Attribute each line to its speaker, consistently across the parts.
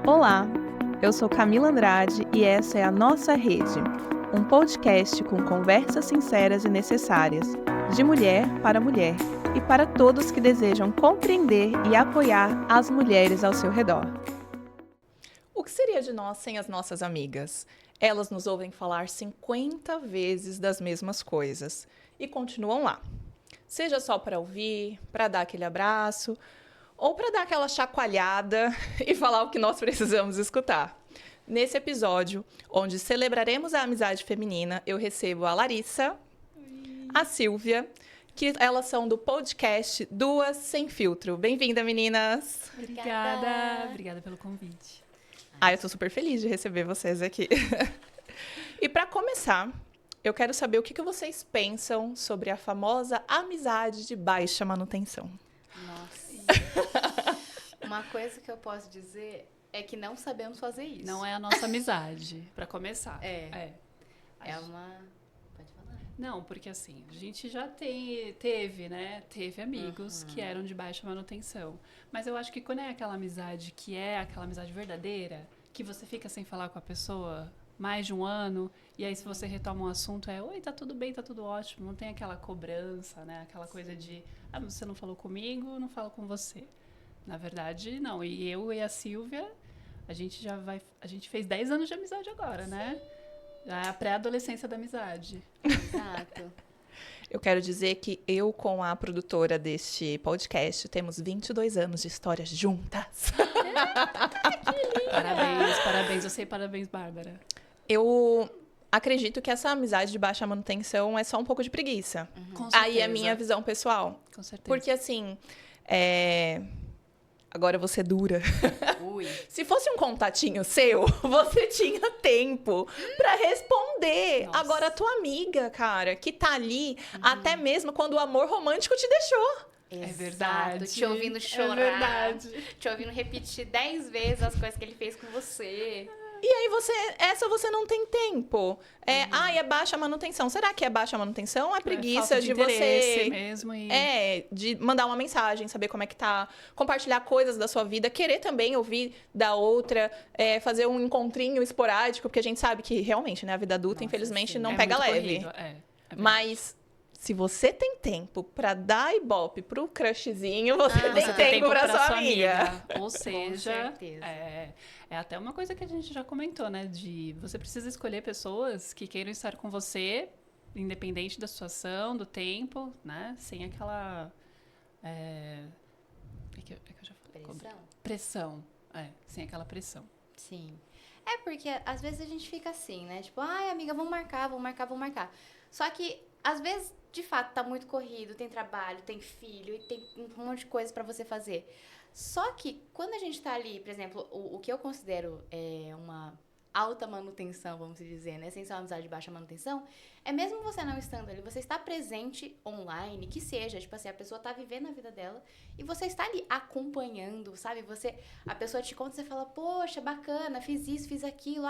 Speaker 1: Olá, eu sou Camila Andrade e essa é a Nossa Rede, um podcast com conversas sinceras e necessárias, de mulher e para todos que desejam compreender e apoiar as mulheres ao seu redor.
Speaker 2: O que seria de nós sem as nossas amigas? Elas nos ouvem falar 50 vezes das mesmas coisas e continuam lá. Seja só para ouvir, para dar aquele abraço ou para dar aquela chacoalhada e falar o que nós precisamos escutar. Nesse episódio, onde celebraremos a amizade feminina, eu recebo a Larissa, a Silvia, que elas são do podcast Duas Sem Filtro. Bem-vinda, meninas!
Speaker 3: Obrigada pelo convite.
Speaker 2: Eu tô super feliz de receber vocês aqui. E para começar, eu quero saber o que vocês pensam sobre a famosa amizade de baixa manutenção.
Speaker 4: Nossa. Uma coisa que eu posso dizer é que não sabemos fazer isso.
Speaker 3: Não é a nossa amizade, para começar.
Speaker 4: É uma... Pode falar.
Speaker 3: Não, porque assim, a gente já teve amigos que eram de baixa manutenção. Mas eu acho que quando é aquela amizade que é aquela amizade verdadeira, que você fica sem falar com a pessoa mais de um ano, e aí se você retoma um assunto oi, tá tudo bem, tá tudo ótimo, não tem aquela cobrança, né? Aquela coisa de, você não falou comigo, não falo com você. Na verdade, não. E eu e a Silvia, a gente fez 10 anos de amizade agora, né? Já é a pré-adolescência da amizade.
Speaker 4: Exato.
Speaker 2: Eu quero dizer que eu, com a produtora deste podcast, temos 22 anos de histórias juntas.
Speaker 3: Parabéns. Eu sei, parabéns, Bárbara.
Speaker 2: Eu acredito que essa amizade de baixa manutenção é só um pouco de preguiça.
Speaker 3: Com certeza.
Speaker 2: Aí é a minha visão pessoal.
Speaker 3: Com certeza.
Speaker 2: Porque assim, agora eu vou ser dura.
Speaker 4: Ui.
Speaker 2: Se fosse um contatinho seu, você tinha tempo pra responder.
Speaker 3: Nossa.
Speaker 2: Agora, a tua amiga, cara, que tá ali, até mesmo quando o amor romântico te deixou.
Speaker 3: É verdade.
Speaker 4: Te ouvindo chorar.
Speaker 3: É verdade.
Speaker 4: Te ouvindo repetir 10 vezes as coisas que ele fez com você.
Speaker 2: E aí você não tem tempo. É baixa manutenção. Será que é baixa manutenção? É preguiça
Speaker 3: falta
Speaker 2: de
Speaker 3: interesse
Speaker 2: você...
Speaker 3: mesmo.
Speaker 2: de mandar uma mensagem, saber como é que tá, compartilhar coisas da sua vida, querer também ouvir da outra, fazer um encontrinho esporádico, porque a gente sabe que realmente, né, a vida adulta, infelizmente, não pega
Speaker 3: muito
Speaker 2: leve.
Speaker 3: corrido,
Speaker 2: Mas se você tem tempo pra dar ibope pro crushzinho, você tem
Speaker 3: Você
Speaker 2: tempo pra sua amiga.
Speaker 3: Ou seja,
Speaker 4: certeza.
Speaker 3: é até uma coisa que a gente já comentou, né? De você precisa escolher pessoas que queiram estar com você, independente da situação, do tempo, né? Sem aquela... que eu já falei? Pressão. Sem aquela pressão.
Speaker 4: Sim. É porque às vezes a gente fica assim, né? Tipo, amiga, vamos marcar. Só que, às vezes, de fato, tá muito corrido, tem trabalho, tem filho, e tem um monte de coisa pra você fazer. Só que, quando a gente tá ali, por exemplo, o que eu considero uma alta manutenção, vamos dizer, né? Sem ser uma amizade de baixa manutenção, é mesmo você não estando ali, você está presente online, que seja, tipo assim, a pessoa tá vivendo a vida dela e você está ali acompanhando, sabe? A pessoa te conta e você fala, poxa, bacana, fiz isso, fiz aquilo,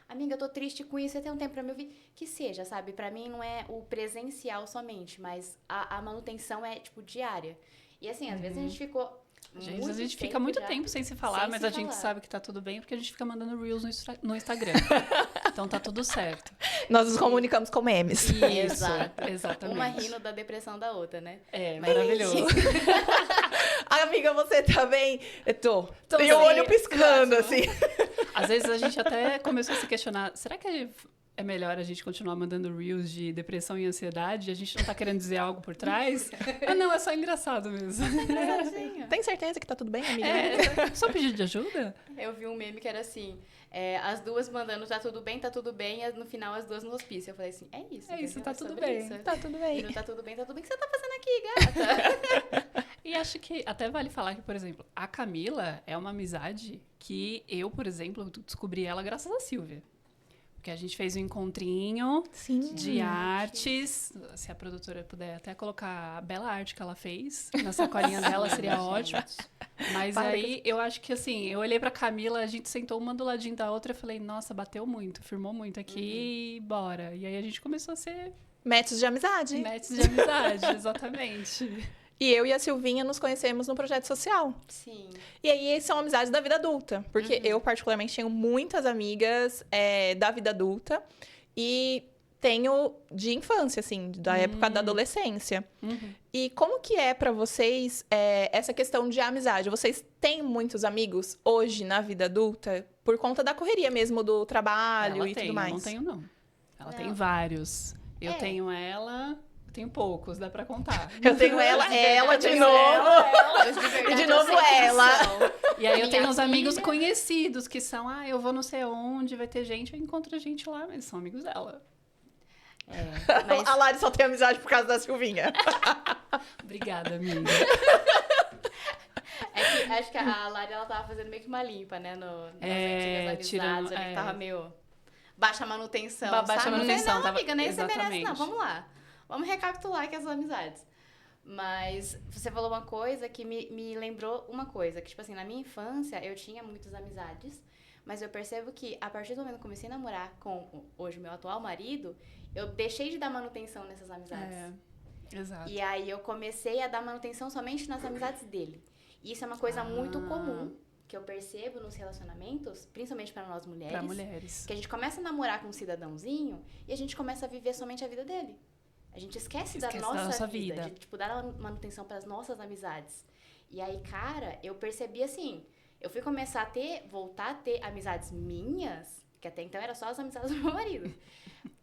Speaker 4: amiga, eu tô triste com isso, você tem um tempo pra me ouvir? Que seja, sabe? Pra mim não é o presencial somente, mas a manutenção é, tipo, diária. E assim, às vezes a gente ficou...
Speaker 3: A gente fica muito tempo sem se falar, mas a gente sabe que tá tudo bem porque a gente fica mandando Reels no Instagram. Então tá tudo certo.
Speaker 2: Nós nos comunicamos com memes.
Speaker 3: Isso, exatamente.
Speaker 4: Uma rindo da depressão da outra, né?
Speaker 3: Maravilhoso.
Speaker 2: Amiga, você tá bem? Eu tô.
Speaker 4: Tô
Speaker 2: E o
Speaker 4: bem,
Speaker 2: olho piscando,
Speaker 4: ótimo.
Speaker 2: assim.
Speaker 3: Às vezes a gente até começou a se questionar, será que é melhor a gente continuar mandando Reels de depressão e ansiedade? A gente não tá querendo dizer algo por trás? Não, é só engraçado mesmo.
Speaker 2: Tem certeza que tá tudo bem, amiga?
Speaker 3: Só pedido de ajuda?
Speaker 4: Eu vi um meme que era assim, as duas mandando tá tudo bem, e no final as duas no hospício. Eu falei assim, é isso.
Speaker 3: Isso, tá tudo
Speaker 4: sobre
Speaker 3: bem.
Speaker 4: isso.
Speaker 2: Tá tudo bem.
Speaker 4: E não tá tudo bem, o que você tá fazendo aqui, gata?
Speaker 3: E acho que até vale falar que, por exemplo, a Camila é uma amizade que eu, por exemplo, descobri ela graças a Silvia. Porque a gente fez um encontrinho de artes. Se a produtora puder até colocar a bela arte que ela fez na sacolinha dela, seria ótimo. Mas aí, eu acho que assim, eu olhei pra Camila, a gente sentou uma do ladinho da outra e falei, nossa, bateu muito, firmou muito aqui e bora. E aí a gente começou a ser...
Speaker 2: Matches de amizade.
Speaker 3: Matches de amizade, exatamente.
Speaker 2: E eu e a Silvinha nos conhecemos no projeto social.
Speaker 4: Sim.
Speaker 2: E aí são amizades da vida adulta. Porque eu, particularmente, tenho muitas amigas da vida adulta. E tenho de infância, assim, da época da adolescência. E como que é pra vocês essa questão de amizade? Vocês têm muitos amigos hoje na vida adulta? Por conta da correria mesmo do trabalho
Speaker 3: Ela
Speaker 2: e
Speaker 3: tem,
Speaker 2: tudo mais?
Speaker 3: eu não tenho, não. Ela tem
Speaker 4: Não.
Speaker 3: vários. Eu
Speaker 4: É.
Speaker 3: tenho ela, eu tenho poucos, dá pra contar.
Speaker 2: Eu tenho ela de
Speaker 3: tenho
Speaker 2: novo.
Speaker 4: Os de verdade,
Speaker 2: E de
Speaker 4: eu
Speaker 2: novo
Speaker 4: sei quem
Speaker 2: ela.
Speaker 4: são.
Speaker 3: E aí eu
Speaker 4: Minha
Speaker 3: tenho uns amigos
Speaker 4: filha.
Speaker 3: conhecidos que são, eu vou não sei onde, vai ter gente, eu encontro a gente lá, mas são amigos dela.
Speaker 4: Mas
Speaker 2: A Lari só tem amizade por causa da Silvinha.
Speaker 3: Obrigada, amiga.
Speaker 4: é que acho que a Lari, ela tava fazendo meio que uma limpa, né? Nas antigas amizades,
Speaker 3: tirando,
Speaker 4: ali, que tava meio baixa manutenção,
Speaker 3: Baixa
Speaker 4: sabe?
Speaker 3: manutenção,
Speaker 4: Não,
Speaker 3: tava-
Speaker 4: amiga, nem você merece, não.
Speaker 3: exatamente.
Speaker 4: Vamos lá. Vamos recapitular aqui as amizades. Mas você falou uma coisa que me lembrou uma coisa. Que, tipo assim, na minha infância, eu tinha muitas amizades. Mas eu percebo que, a partir do momento que eu comecei a namorar com, hoje, meu atual marido, eu deixei de dar manutenção nessas amizades.
Speaker 3: Exato.
Speaker 4: E aí eu comecei a dar manutenção somente nas amizades dele. E isso é uma coisa muito comum que eu percebo nos relacionamentos, principalmente para nós mulheres.
Speaker 3: Pra mulheres.
Speaker 4: Que a gente começa a namorar com um cidadãozinho e a gente começa a viver somente a vida dele. A gente esquece da nossa vida, de tipo dar manutenção para as nossas amizades. E aí, cara, eu percebi assim, eu fui começar a voltar a ter amizades minhas, que até então era só as amizades do meu marido.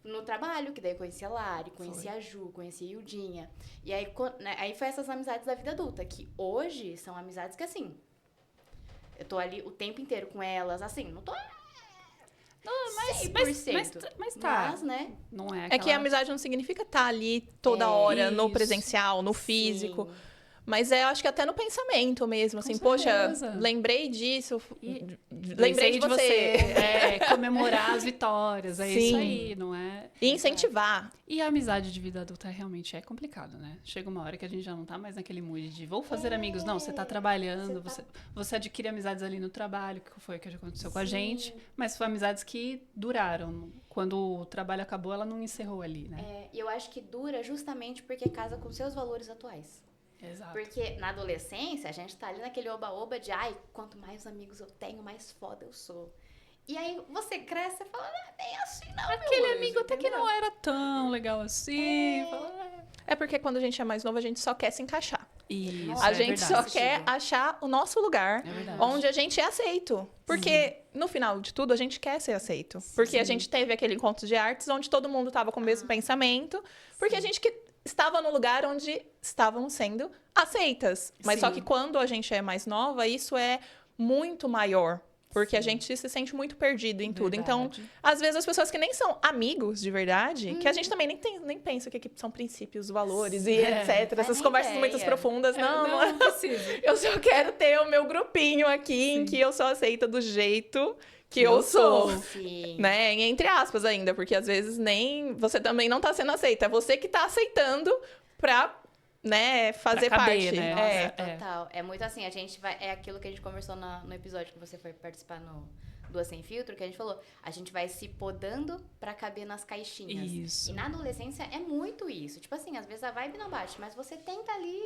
Speaker 4: No trabalho, que daí eu conheci a Lari, conheci a Ju, conheci a Ildinha. E aí, aí foi essas amizades da vida adulta, que hoje são amizades que, assim, eu tô ali o tempo inteiro com elas, assim, não tô
Speaker 3: Mas
Speaker 4: 100%.
Speaker 3: mas tá.
Speaker 4: Mas, né?
Speaker 3: Não é
Speaker 2: É que a
Speaker 3: aquela...
Speaker 2: amizade não significa estar ali toda hora, no
Speaker 3: isso.
Speaker 2: presencial, no físico.
Speaker 4: Sim.
Speaker 2: Mas eu acho que até no pensamento mesmo, assim,
Speaker 3: Com
Speaker 2: poxa,
Speaker 3: certeza.
Speaker 2: lembrei disso,
Speaker 3: E-
Speaker 2: lembrei de você.
Speaker 3: Comemorar as vitórias, é
Speaker 2: Sim.
Speaker 3: isso aí, não é?
Speaker 2: E incentivar.
Speaker 3: E a amizade de vida adulta realmente é complicado, né? Chega uma hora que a gente já não tá mais naquele mood de vou fazer amigos. Não, você tá trabalhando, você adquire amizades ali no trabalho, que foi o que aconteceu com a gente. Mas foram amizades que duraram. Quando o trabalho acabou, ela não encerrou ali, né?
Speaker 4: E eu acho que dura justamente porque casa com seus valores atuais.
Speaker 3: Exato.
Speaker 4: Porque na adolescência, a gente tá ali naquele oba-oba de ai, quanto mais amigos eu tenho, mais foda eu sou. E aí você cresce e fala, não é bem assim não,
Speaker 3: Aquele
Speaker 4: meu anjo,
Speaker 3: amigo até que
Speaker 4: entendeu?
Speaker 3: não era tão legal assim.
Speaker 2: É porque quando a gente é mais novo, a gente só quer se encaixar.
Speaker 3: Isso,
Speaker 4: Nossa,
Speaker 2: A
Speaker 3: é
Speaker 2: gente
Speaker 3: verdade.
Speaker 2: só quer achar o nosso lugar,
Speaker 3: É verdade.
Speaker 2: onde a gente é aceito. Porque, no final de tudo, a gente quer ser aceito. Porque a gente teve aquele encontro de artes onde todo mundo estava com o mesmo pensamento. Porque a gente estava no lugar onde estavam sendo aceitas. Mas só
Speaker 3: Sim.
Speaker 2: que quando a gente é mais nova, isso é muito maior. Porque a gente se sente muito perdido em tudo. Então,
Speaker 3: Verdade.
Speaker 2: às vezes, as pessoas que nem são amigos de verdade, que a gente também nem pensa que são princípios, valores e etc.
Speaker 4: faz
Speaker 2: Essas
Speaker 4: nem
Speaker 2: conversas
Speaker 4: ideia.
Speaker 2: muito profundas. Não é.
Speaker 3: Não precisa.
Speaker 2: Eu só quero ter o meu grupinho aqui em que eu sou aceita do jeito que eu sou.
Speaker 4: Sim.
Speaker 2: Né? E entre aspas ainda, porque às vezes nem você também não tá sendo aceita. É você que tá aceitando pra, né, fazer
Speaker 3: Pra caber,
Speaker 2: parte.
Speaker 3: né?
Speaker 2: É.
Speaker 3: É.
Speaker 4: Total. É muito assim, a gente vai. É aquilo que a gente conversou no episódio que você foi participar no Duas Sem Filtro, que a gente falou, a gente vai se podando pra caber nas caixinhas.
Speaker 3: Isso.
Speaker 4: E na adolescência é muito isso. Tipo assim, às vezes a vibe não bate, mas você tenta ali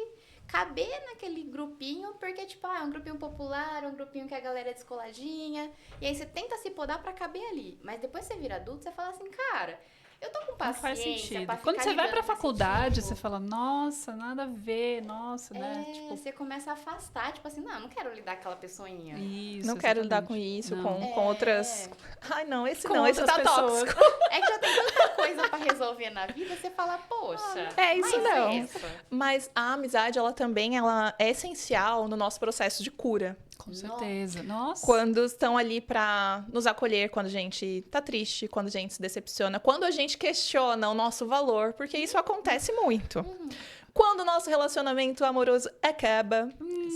Speaker 4: caber naquele grupinho, porque, tipo, é um grupinho popular, um grupinho que a galera é descoladinha. E aí você tenta se podar pra caber ali. Mas depois você vira adulto, você fala assim, cara, eu tô com
Speaker 3: Não
Speaker 4: paciência
Speaker 3: faz sentido.
Speaker 4: pra
Speaker 3: Quando
Speaker 4: ficar
Speaker 3: você vai
Speaker 4: ligando
Speaker 3: pra
Speaker 4: nesse
Speaker 3: faculdade,
Speaker 4: tipo.
Speaker 3: você fala, nossa, nada a ver, nossa, né?
Speaker 4: É,
Speaker 3: Tipo,
Speaker 4: você começa a afastar, tipo assim, não quero lidar com aquela pessoinha.
Speaker 3: isso.
Speaker 2: Não quero lidar com
Speaker 3: exatamente.
Speaker 2: isso,
Speaker 3: Não.
Speaker 2: com outras. Ai, não, esse
Speaker 3: Com
Speaker 2: não, esse
Speaker 3: outras
Speaker 2: tá
Speaker 3: pessoas.
Speaker 2: tóxico.
Speaker 4: É que já tem tanta coisa pra resolver na vida, você fala, poxa,
Speaker 2: É isso
Speaker 4: mas
Speaker 2: não.
Speaker 4: essa.
Speaker 2: Mas a amizade, ela também ela é essencial no nosso processo de cura.
Speaker 3: Com certeza. Nossa.
Speaker 2: Quando estão ali pra nos acolher quando a gente tá triste, quando a gente se decepciona, quando a gente questiona o nosso valor, porque isso acontece muito. Quando o nosso relacionamento amoroso acaba,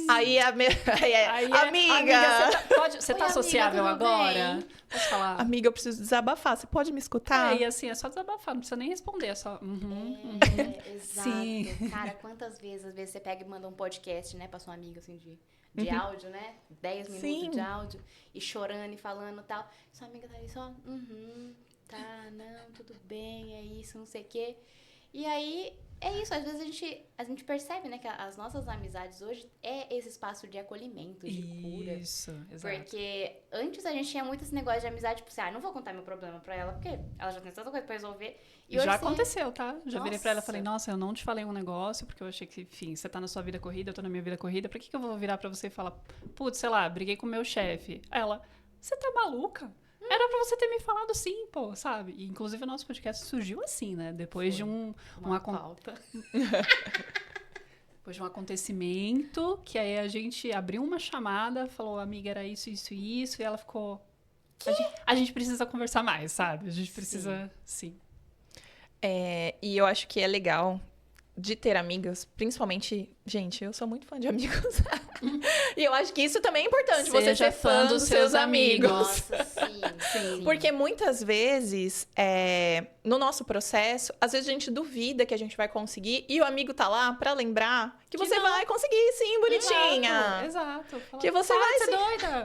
Speaker 2: aí amiga,
Speaker 3: Você
Speaker 4: Oi,
Speaker 3: tá
Speaker 4: amiga,
Speaker 3: sociável
Speaker 4: tudo
Speaker 3: agora?
Speaker 4: bem?
Speaker 3: Posso falar?
Speaker 2: amiga, eu preciso desabafar, você pode me escutar?
Speaker 3: E assim, é só desabafar, não precisa nem responder, é só.
Speaker 4: Exato.
Speaker 3: Sim.
Speaker 4: Cara, quantas vezes, às vezes você pega e manda um podcast, né, pra sua amiga, assim, de áudio, né? 10 minutos
Speaker 2: Sim.
Speaker 4: de áudio, e chorando e falando e tal. Sua amiga tá ali só, tá, não, tudo bem, é isso, não sei o quê. E aí, É isso, às vezes a gente percebe, né, que as nossas amizades hoje é esse espaço de acolhimento, de cura.
Speaker 3: Isso, exato.
Speaker 4: Porque antes a gente tinha muito esse negócio de amizade, tipo assim, não vou contar meu problema pra ela, porque ela já tem tanta coisa pra resolver. E hoje
Speaker 3: Já
Speaker 4: você-
Speaker 3: aconteceu, tá? Já virei pra ela e
Speaker 4: Nossa.
Speaker 3: falei, nossa, eu não te falei um negócio, porque eu achei que, enfim, você tá na sua vida corrida, eu tô na minha vida corrida, pra que eu vou virar pra você e falar, putz, sei lá, briguei com o meu chefe? Aí ela, você tá maluca? Era pra você ter me falado sim, pô, sabe? E, inclusive, o nosso podcast surgiu assim, né? Depois de
Speaker 4: uma pauta.
Speaker 3: depois de um acontecimento, que aí a gente abriu uma chamada, falou, amiga, era isso, isso e isso, e ela ficou... A gente precisa conversar mais, sabe? A gente precisa, sim.
Speaker 2: E eu acho que é legal de ter amigas, principalmente, gente, eu sou muito fã de amigos. E eu acho que isso também é importante, você
Speaker 3: Seja
Speaker 2: ser fã dos seus amigos.
Speaker 4: Nossa, sim, sim.
Speaker 2: Porque muitas vezes, no nosso processo, às vezes a gente duvida que a gente vai conseguir e o amigo tá lá pra lembrar que você
Speaker 3: não.
Speaker 2: vai conseguir sim, bonitinha.
Speaker 3: Exato. Fala,
Speaker 2: Que você vai
Speaker 3: ser
Speaker 2: sim.
Speaker 3: doida.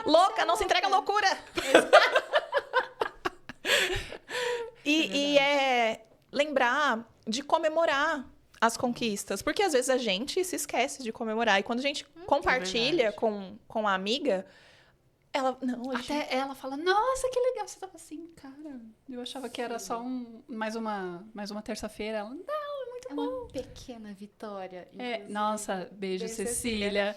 Speaker 2: Louca, não se entrega à loucura. E é lembrar de comemorar as conquistas. Porque às vezes a gente se esquece de comemorar. E quando a gente compartilha
Speaker 3: verdade.
Speaker 2: com a amiga, ela... Não, a gente...
Speaker 3: Até ela fala, nossa, que legal. Você tava assim, cara. Eu achava que era só mais uma terça-feira. Ela, não, é muito
Speaker 4: É uma pequena vitória. inclusive.
Speaker 3: Nossa, beijo,
Speaker 4: Beijo,
Speaker 3: Cecília.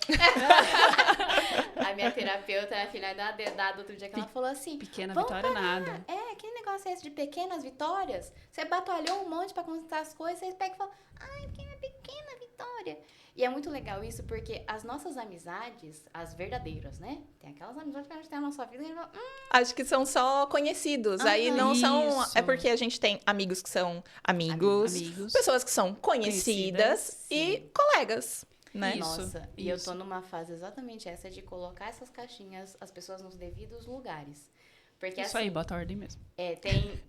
Speaker 4: A minha terapeuta, a filha da dedada, outro dia que ela falou assim...
Speaker 3: Pequena
Speaker 4: "Vamos
Speaker 3: vitória
Speaker 4: parar.
Speaker 3: nada.
Speaker 4: Que negócio é esse de pequenas vitórias? Você batalhou um monte pra conquistar as coisas, você pega e fala, porque é uma pequena vitória. E é muito legal isso, porque as nossas amizades, as verdadeiras, né? Tem aquelas amizades que a gente tem na nossa vida e a gente fala,
Speaker 2: Acho que são só conhecidos. Aí não são...
Speaker 3: Isso.
Speaker 2: É porque a gente tem amigos que são amigos.
Speaker 3: Amigos.
Speaker 2: Pessoas que são conhecidas e colegas, né?
Speaker 3: Isso.
Speaker 4: nossa, e eu
Speaker 3: isso.
Speaker 4: tô numa fase exatamente essa de colocar essas caixinhas, as pessoas nos devidos lugares. Porque
Speaker 3: Isso
Speaker 4: assim,
Speaker 3: aí, bota ordem mesmo.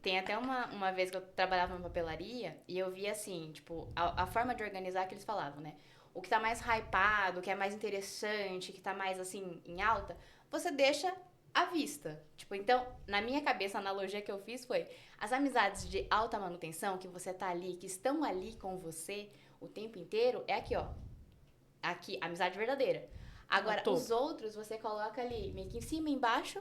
Speaker 4: tem até uma vez que eu trabalhava numa papelaria e eu vi assim, tipo, a forma de organizar que eles falavam, né? O que tá mais hypado, o que é mais interessante, que tá mais assim, em alta, você deixa à vista. Tipo, então, na minha cabeça, a analogia que eu fiz foi as amizades de alta manutenção, que você tá ali, que estão ali com você o tempo inteiro, é aqui, ó. Aqui, amizade verdadeira. Agora,
Speaker 3: topo.
Speaker 4: os outros, você coloca ali, meio que em cima e embaixo.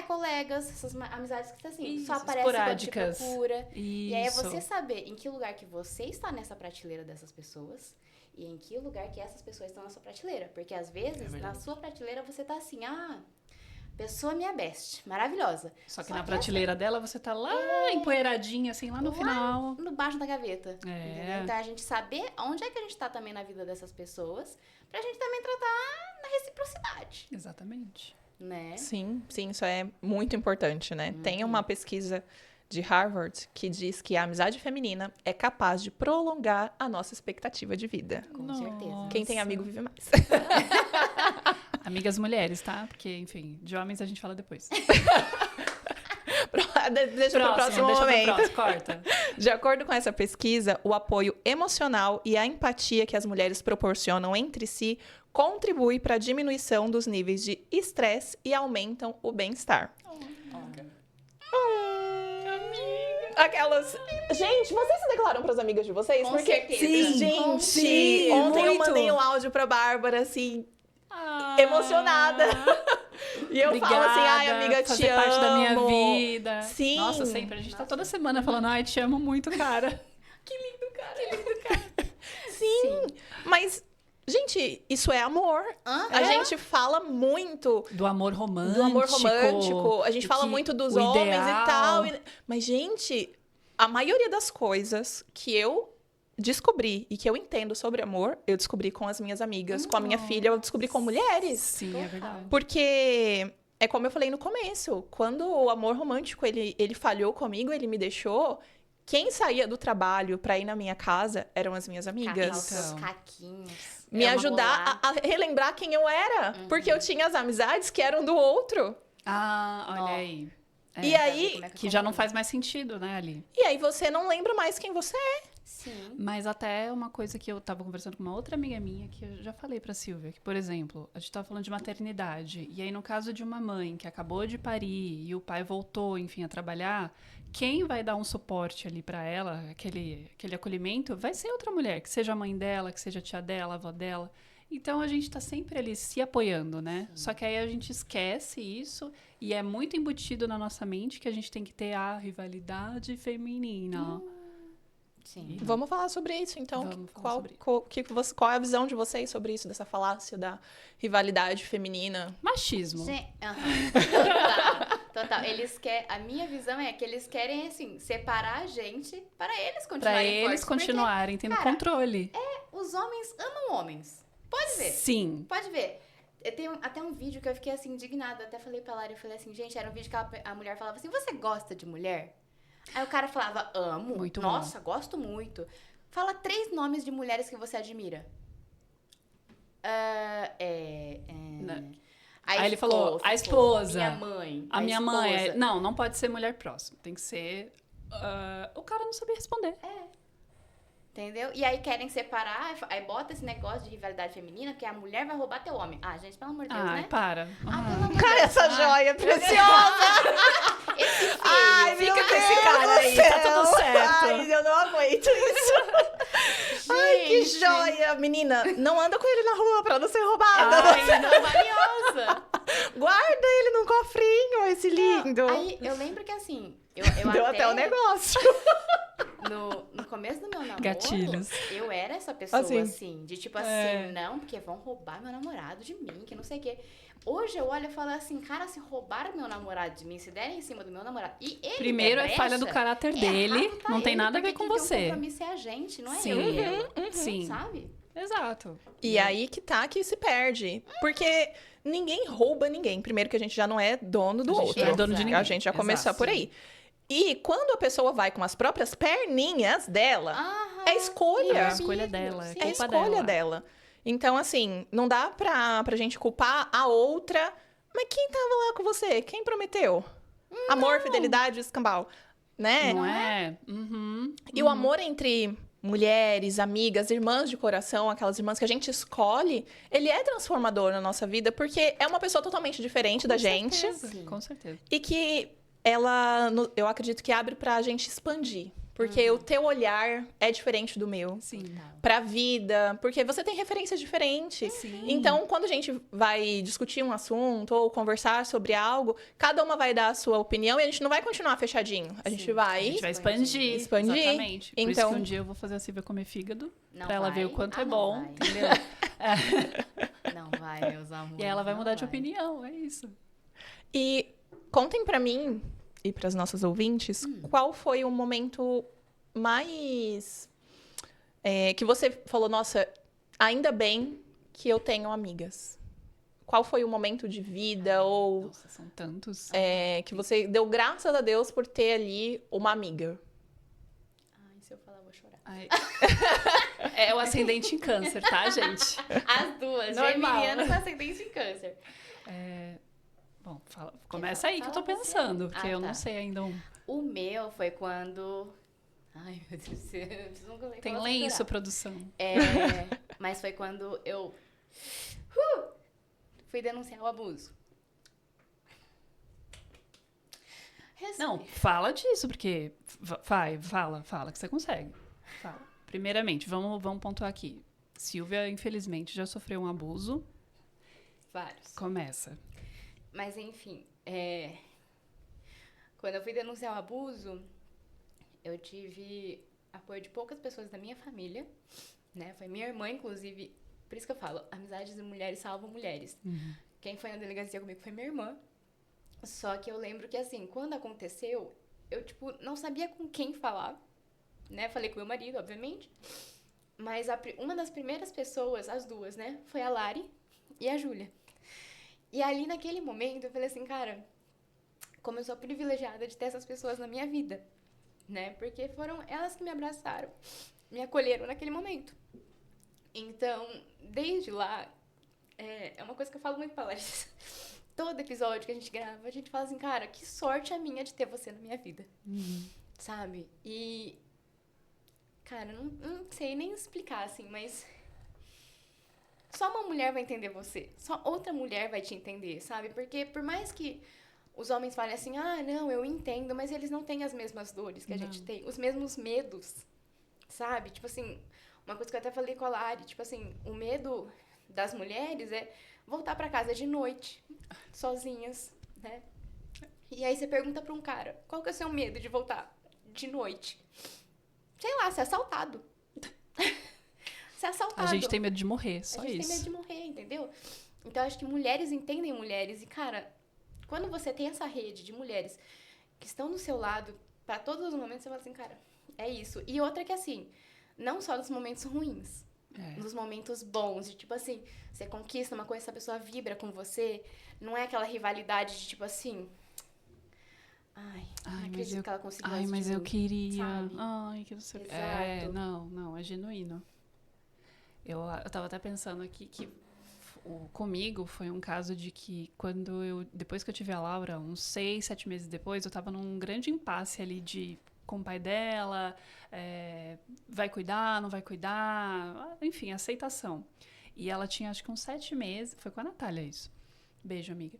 Speaker 4: Colegas, essas amizades que assim,
Speaker 3: Isso,
Speaker 4: só aparece quando te
Speaker 3: esporádicas.
Speaker 4: procura.
Speaker 3: Isso.
Speaker 4: E aí é você saber em que lugar que você está nessa prateleira dessas pessoas e em que lugar que essas pessoas estão na sua prateleira. Porque às vezes, na
Speaker 3: verdade.
Speaker 4: sua prateleira, você tá assim, pessoa minha best, maravilhosa.
Speaker 3: Só que
Speaker 4: Só
Speaker 3: na
Speaker 4: que
Speaker 3: prateleira dela, você tá lá empoeiradinha, assim, lá no final.
Speaker 4: No baixo da gaveta.
Speaker 3: É.
Speaker 4: Entendeu? Então a gente saber onde é que a gente tá também na vida dessas pessoas, pra gente também tratar na reciprocidade,
Speaker 3: Exatamente.
Speaker 4: né?
Speaker 2: Sim, isso é muito importante, né? Tem uma pesquisa de Harvard que diz que a amizade feminina é capaz de prolongar a nossa expectativa de vida.
Speaker 4: Com certeza.
Speaker 2: Quem tem amigo vive mais.
Speaker 3: Amigas mulheres, tá? Porque, enfim, de homens a gente fala depois.
Speaker 2: Deixa para o próximo momento.
Speaker 3: Próximo, corta.
Speaker 2: De acordo com essa pesquisa, o apoio emocional e a empatia que as mulheres proporcionam entre si contribui para a diminuição dos níveis de estresse e aumentam o bem-estar. Aquelas... Gente, vocês se declaram para as amigas de vocês?
Speaker 4: Com
Speaker 2: Porque,
Speaker 4: certeza.
Speaker 2: gente,
Speaker 3: Sim,
Speaker 2: ontem eu
Speaker 3: muito.
Speaker 2: mandei um áudio pra Bárbara, assim, emocionada. E eu falo assim, ai, amiga, te
Speaker 3: fazer
Speaker 2: amo.
Speaker 3: parte da minha vida.
Speaker 2: Sim.
Speaker 3: Nossa, sempre. A gente tá toda semana falando, ai, te amo muito, cara.
Speaker 2: Sim, mas, gente, isso é amor. A gente fala muito
Speaker 3: Do amor romântico.
Speaker 2: do amor romântico, a gente
Speaker 3: e
Speaker 2: fala
Speaker 3: que
Speaker 2: muito dos
Speaker 3: o
Speaker 2: homens
Speaker 3: ideal-
Speaker 2: e tal. Mas, gente, a maioria das coisas que eu descobri e que eu entendo sobre amor, eu descobri com as minhas amigas, com a minha filha, eu descobri com mulheres.
Speaker 3: Sim, é verdade.
Speaker 2: Porque é como eu falei no começo, quando o amor romântico ele falhou comigo, ele me deixou, quem saía do trabalho pra ir na minha casa eram as minhas amigas.
Speaker 4: Os
Speaker 3: Então.
Speaker 4: caquinhos.
Speaker 2: Me ajudar a relembrar quem eu era, porque eu tinha as amizades que eram do outro.
Speaker 3: Ah, olha
Speaker 4: Nossa.
Speaker 3: aí. É,
Speaker 2: E aí,
Speaker 4: Como é
Speaker 3: que já não faz mais sentido, né, Ali?
Speaker 2: e aí você não lembra mais quem você é.
Speaker 4: Sim.
Speaker 3: Mas até uma coisa que eu tava conversando com uma outra amiga minha, que eu já falei pra Silvia, que, por exemplo, a gente tava falando de maternidade, e aí no caso de uma mãe que acabou de parir e o pai voltou, enfim, a trabalhar, quem vai dar um suporte ali pra ela, aquele acolhimento, vai ser outra mulher, que seja a mãe dela, que seja a tia dela, a avó dela. Então, a gente tá sempre ali se apoiando, né? Só que aí a gente esquece isso e é muito embutido na nossa mente que a gente tem que ter a rivalidade feminina.
Speaker 4: Sim.
Speaker 2: Vamos falar sobre isso, então.
Speaker 3: Vamos falar sobre
Speaker 2: Qual é a visão de vocês sobre isso, dessa falácia da rivalidade feminina?
Speaker 3: Machismo.
Speaker 4: Total. A minha visão é que eles querem, assim, separar a gente para eles
Speaker 3: Pra
Speaker 4: continuarem
Speaker 3: eles
Speaker 4: fortes,
Speaker 3: continuarem tendo
Speaker 4: cara,
Speaker 3: controle.
Speaker 4: porque os homens amam homens. Pode ver.
Speaker 3: Sim.
Speaker 4: Pode ver. Eu tenho até um vídeo que eu fiquei, assim, indignada. Eu até falei pra Lara, eu falei assim, gente, era um vídeo que a mulher falava assim, você gosta de mulher? Aí o cara falava, amo.
Speaker 3: Muito
Speaker 4: Nossa, gosto muito. Fala 3 nomes de mulheres que você admira.
Speaker 3: Aí ele falou, a esposa.
Speaker 4: Minha mãe.
Speaker 3: A minha mãe. Não pode ser mulher próxima. Tem que ser. O cara não sabia responder.
Speaker 4: Entendeu? E aí querem separar, aí bota esse negócio de rivalidade feminina, que a mulher vai roubar teu homem. Ah, gente, pelo amor de Deus,
Speaker 3: Ai,
Speaker 4: né?
Speaker 3: para.
Speaker 4: Pelo amor de
Speaker 2: Cara,
Speaker 4: Deus.
Speaker 2: essa joia preciosa!
Speaker 4: Esse feio.
Speaker 2: Ai,
Speaker 3: Fica
Speaker 2: meu
Speaker 3: com esse
Speaker 2: Deus
Speaker 3: cara
Speaker 2: do
Speaker 3: aí, tá
Speaker 2: céu.
Speaker 3: tudo certo.
Speaker 2: Ai, eu não aguento isso. Ai, que
Speaker 4: Gente.
Speaker 2: joia! Menina, não anda com ele na rua pra não ser roubada.
Speaker 3: Ai,
Speaker 4: Não, valiosa.
Speaker 2: Guarda ele num cofrinho, esse lindo.
Speaker 4: Aí, eu lembro que assim, eu
Speaker 2: Deu até um negócio.
Speaker 4: No começo do meu namoro,
Speaker 3: Gatilhos.
Speaker 4: eu era essa pessoa,
Speaker 2: Assim.
Speaker 4: assim, de tipo assim, não, porque vão roubar meu namorado de mim, que não sei o quê. Hoje eu olho e falo assim, cara, se roubaram meu namorado de mim, se derem em cima do meu namorado, e ele
Speaker 3: Primeiro
Speaker 4: der
Speaker 3: é falha do
Speaker 4: brecha,
Speaker 3: caráter dele,
Speaker 4: errado tá
Speaker 3: não tem
Speaker 4: ele,
Speaker 3: nada a ver
Speaker 4: porque
Speaker 3: com
Speaker 4: quem tem
Speaker 3: você.
Speaker 4: o compromisso é a gente, não é
Speaker 3: Sim.
Speaker 4: eu e ela,
Speaker 3: Sim.
Speaker 4: sabe?
Speaker 3: Exato.
Speaker 2: E aí que tá que se perde. Porque ninguém rouba ninguém. Primeiro que a gente já não é dono do
Speaker 3: A gente
Speaker 2: outro.
Speaker 3: não é dono de ninguém.
Speaker 2: A gente já começou
Speaker 3: Exato.
Speaker 2: por aí. E quando a pessoa vai com as próprias perninhas dela,
Speaker 4: Aham,
Speaker 2: é escolha.
Speaker 3: É a escolha dela,
Speaker 4: sim.
Speaker 2: É a
Speaker 3: culpa
Speaker 2: escolha
Speaker 3: dela.
Speaker 2: dela. Então, assim, não dá pra gente culpar a outra. Mas quem tava lá com você? Quem prometeu? Amor, fidelidade, escambau. Né?
Speaker 3: Não é? Uhum.
Speaker 2: E o amor entre mulheres, amigas, irmãs de coração, aquelas irmãs que a gente escolhe, ele é transformador na nossa vida, porque é uma pessoa totalmente diferente da gente.
Speaker 4: Sim.
Speaker 3: Com certeza.
Speaker 2: E que ela, eu acredito que abre pra gente expandir. Porque o teu olhar é diferente do meu.
Speaker 3: Sim.
Speaker 2: Pra vida, porque você tem referências diferentes.
Speaker 3: Sim.
Speaker 2: Então, quando a gente vai discutir um assunto ou conversar sobre algo, cada uma vai dar a sua opinião e a gente não vai continuar fechadinho. A gente
Speaker 3: A
Speaker 2: vai...
Speaker 3: gente vai expandir.
Speaker 2: Expandir.
Speaker 3: Exatamente. Por isso
Speaker 2: Então-
Speaker 3: que um dia eu vou fazer a Silvia comer fígado,
Speaker 4: Não
Speaker 3: pra ela
Speaker 4: vai.
Speaker 3: ver o quanto
Speaker 4: Ah,
Speaker 3: é
Speaker 4: não
Speaker 3: bom,
Speaker 4: vai.
Speaker 3: entendeu?
Speaker 4: Não vai, meus amores.
Speaker 3: E aí ela vai
Speaker 4: não
Speaker 3: mudar de opinião, é isso.
Speaker 2: E contem pra mim e para as nossas ouvintes, qual foi o momento mais que você falou, nossa, ainda bem que eu tenho amigas. Qual foi o momento de vida ou
Speaker 3: Nossa, são tantos.
Speaker 2: que você deu graças a Deus por ter ali uma amiga?
Speaker 4: Ai, se eu falar, eu vou chorar.
Speaker 3: Ai. É o ascendente em câncer, tá, gente?
Speaker 4: As duas,
Speaker 3: Normal.
Speaker 4: geminiano com ascendente em câncer.
Speaker 3: Bom, começa aí que eu tô
Speaker 4: Fala você.
Speaker 3: pensando, porque
Speaker 4: Ah,
Speaker 3: eu
Speaker 4: tá.
Speaker 3: não sei ainda.
Speaker 4: O meu foi quando... Ai, meu Deus do céu. eu não consigo
Speaker 3: Tem
Speaker 4: falar
Speaker 3: lenço,
Speaker 4: chorar.
Speaker 3: produção.
Speaker 4: Mas foi quando eu fui denunciar o abuso.
Speaker 3: Não, fala disso, porque... Fala, que você consegue. Fala. Primeiramente, vamos pontuar aqui. Silvia, infelizmente, já sofreu um abuso.
Speaker 4: Vários.
Speaker 3: Começa.
Speaker 4: Mas, enfim, quando eu fui denunciar o abuso, eu tive apoio de poucas pessoas da minha família, né? Foi minha irmã, inclusive. Por isso que eu falo, amizades de mulheres salvam mulheres. Quem foi na delegacia comigo foi minha irmã. Só que eu lembro que, assim, quando aconteceu, eu, tipo, não sabia com quem falar, né? Falei com meu marido, obviamente. Mas uma das primeiras pessoas, as duas, né? Foi a Lari e a Júlia. E ali, naquele momento, eu falei assim, cara, como eu sou privilegiada de ter essas pessoas na minha vida, né? Porque foram elas que me abraçaram, me acolheram naquele momento. Então, desde lá, é uma coisa que eu falo muito pra Larissa. Todo episódio que a gente grava, a gente fala assim, cara, que sorte a minha de ter você na minha vida. Sabe? E, cara, não sei nem explicar, assim, mas... Só uma mulher vai entender você. Só outra mulher vai te entender, sabe? Porque por mais que os homens falem assim, não, eu entendo, mas eles não têm as mesmas dores que a gente tem, os mesmos medos, sabe? Tipo assim, uma coisa que eu até falei com a Lari, tipo assim, o medo das mulheres é voltar pra casa de noite, sozinhas, né? E aí você pergunta pra um cara, qual que é o seu medo de voltar de noite? Sei lá, ser assaltado. Ser assaltado.
Speaker 3: A gente tem medo de morrer, só
Speaker 4: isso. A gente
Speaker 3: isso.
Speaker 4: tem medo de morrer, entendeu? Então, acho que mulheres entendem mulheres. E, cara, quando você tem essa rede de mulheres que estão do seu lado, pra todos os momentos, você fala assim, cara, é isso. E outra que, assim, não só nos momentos ruins, nos momentos bons, de, tipo assim, você conquista uma coisa, essa pessoa vibra com você, não é aquela rivalidade de, tipo assim... não acredito que ela conseguiu isso
Speaker 3: mas
Speaker 4: de
Speaker 3: eu
Speaker 4: mim,
Speaker 3: queria.
Speaker 4: sabe?
Speaker 3: Ai, que você.
Speaker 4: Exato.
Speaker 3: Não, é genuíno. Eu tava até pensando aqui que comigo foi um caso de que depois que eu tive a Laura, uns 6, 7 meses depois, eu tava num grande impasse ali com o pai dela, vai cuidar, não vai cuidar, enfim, aceitação. E ela tinha acho que uns 7 meses, foi com a Natália isso. Beijo, amiga.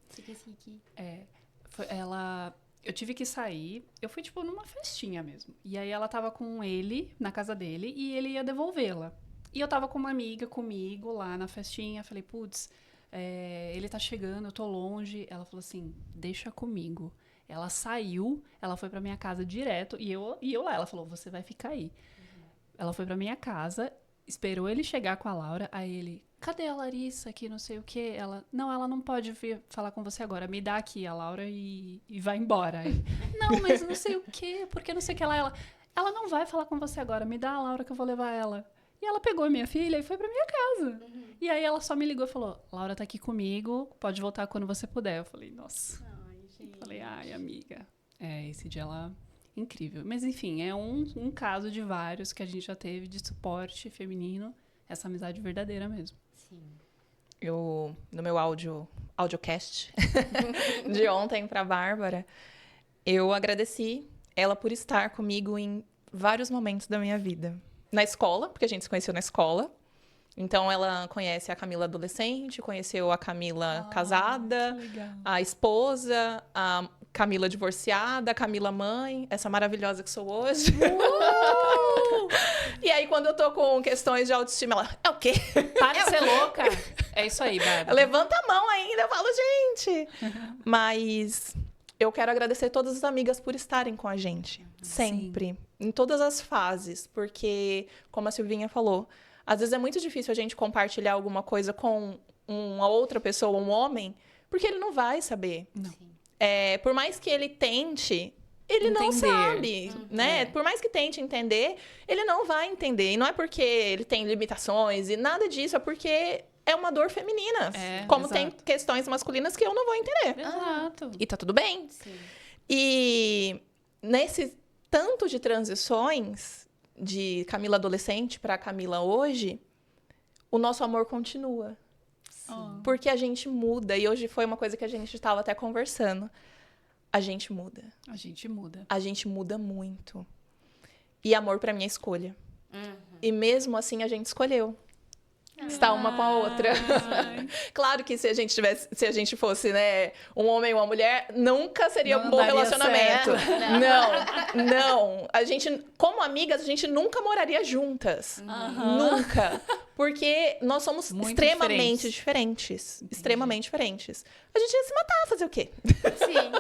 Speaker 3: Eu tive que sair, eu fui, tipo, numa festinha mesmo. E aí ela tava com ele, na casa dele, e ele ia devolvê-la. E eu tava com uma amiga comigo lá na festinha, falei, putz, ele tá chegando, eu tô longe. Ela falou assim, deixa comigo. Ela saiu, ela foi pra minha casa direto, e eu lá. Ela falou, você vai ficar aí. Ela foi pra minha casa, esperou ele chegar com a Laura, aí ele... Cadê a Larissa que não sei o quê? Ela não pode vir falar com você agora. Me dá aqui a Laura e vai embora. Aí, não, mas não sei o quê, porque não sei o que ela não vai falar com você agora. Me dá a Laura que eu vou levar ela. E ela pegou a minha filha e foi pra minha casa. E aí ela só me ligou e falou, Laura tá aqui comigo, pode voltar quando você puder. Eu falei, nossa.
Speaker 4: Gente.
Speaker 3: Falei, ai, amiga. Esse dia ela... Incrível. Mas enfim, é um caso de vários que a gente já teve de suporte feminino. Essa amizade verdadeira mesmo.
Speaker 4: Sim.
Speaker 2: Eu, no meu audiocast de ontem pra Bárbara, eu agradeci ela por estar comigo em vários momentos da minha vida. Na escola, porque a gente se conheceu na escola. Então, ela conhece a Camila adolescente, conheceu a Camila casada, a esposa, a Camila divorciada, a Camila mãe, essa maravilhosa que sou hoje. E aí, quando eu tô com questões de autoestima, ela, é o quê?
Speaker 3: Para de ser louca! É isso aí, Bárbara.
Speaker 2: Levanta a mão ainda, eu falo, gente. Mas eu quero agradecer todas as amigas por estarem com a gente. Sempre. Sim. Em todas as fases. Porque, como a Silvinha falou, às vezes é muito difícil a gente compartilhar alguma coisa com uma outra pessoa, um homem, porque ele não vai saber.
Speaker 3: Não.
Speaker 2: Por mais que ele tente... Ele não sabe, né? Por mais que tente entender, ele não vai entender. E não é porque ele tem limitações e nada disso, é porque é uma dor feminina. Como tem questões masculinas que eu não vou entender.
Speaker 3: Exato.
Speaker 2: E tá tudo bem.
Speaker 4: Sim.
Speaker 2: E nesse tanto de transições, de Camila adolescente para Camila hoje, o nosso amor continua.
Speaker 3: Sim.
Speaker 2: Porque a gente muda. E hoje foi uma coisa que a gente estava até conversando. A gente muda.
Speaker 3: A gente muda.
Speaker 2: A gente muda muito. E amor pra mim é escolha. E mesmo assim a gente escolheu estar uma com a outra. Claro que se a gente fosse, né, um homem e uma mulher, nunca seria um bom relacionamento. Não. A gente, como amigas, a gente nunca moraria juntas. Nunca. Porque nós somos muito extremamente diferentes. Extremamente diferentes. A gente ia se matar, fazer o quê?
Speaker 4: Sim.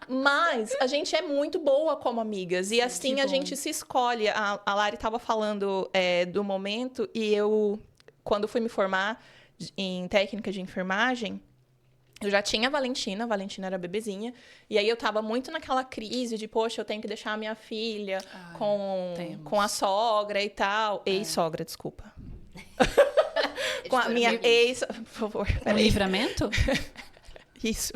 Speaker 2: Mas a gente é muito boa como amigas. E assim a gente se escolhe. A Lari estava falando do momento e eu... Quando fui me formar em técnica de enfermagem, eu já tinha a Valentina era bebezinha, e aí eu tava muito naquela crise de, poxa, eu tenho que deixar a minha filha com a sogra e tal. Ex-sogra, desculpa. Com a minha ex... Por favor, peraí.
Speaker 3: Livramento?
Speaker 2: Isso.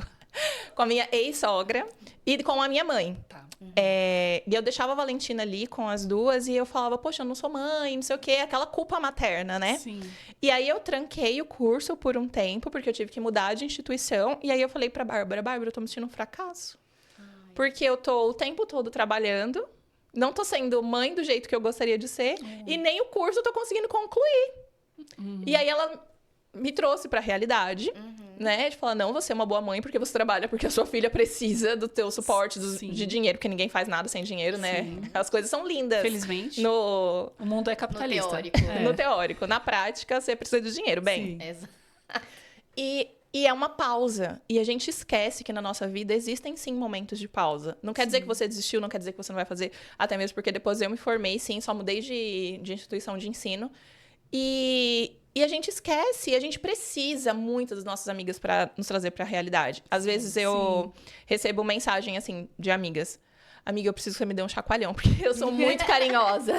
Speaker 2: Com a minha ex-sogra e com a minha mãe.
Speaker 3: Tá.
Speaker 2: E eu deixava a Valentina ali com as duas e eu falava, poxa, eu não sou mãe, não sei o quê, aquela culpa materna, né?
Speaker 3: Sim.
Speaker 2: E aí eu tranquei o curso por um tempo, porque eu tive que mudar de instituição. E aí eu falei pra Bárbara, eu tô me sentindo um fracasso. Porque eu tô o tempo todo trabalhando, não tô sendo mãe do jeito que eu gostaria de ser, e nem o curso eu tô conseguindo concluir. E aí ela me trouxe pra realidade, né? De falar, não, você é uma boa mãe porque você trabalha, porque a sua filha precisa do teu suporte
Speaker 3: Sim.
Speaker 2: de dinheiro, porque ninguém faz nada sem dinheiro, né?
Speaker 3: Sim.
Speaker 2: As coisas são lindas.
Speaker 3: Felizmente,
Speaker 2: No
Speaker 3: o mundo é capitalista.
Speaker 4: teórico.
Speaker 2: no teórico. Na prática, você precisa de dinheiro. Bem,
Speaker 3: Sim.
Speaker 4: Exato.
Speaker 2: e é uma pausa. E a gente esquece que na nossa vida existem, sim, momentos de pausa. Não quer dizer que você desistiu, não quer dizer que você não vai fazer. Até mesmo porque depois eu me formei, sim, só mudei de instituição de ensino. E a gente esquece, e a gente precisa muito das nossas amigas para nos trazer para a realidade. Às vezes eu recebo mensagem, assim, de amigas. Amiga, eu preciso que você me dê um chacoalhão, porque eu sou muito carinhosa.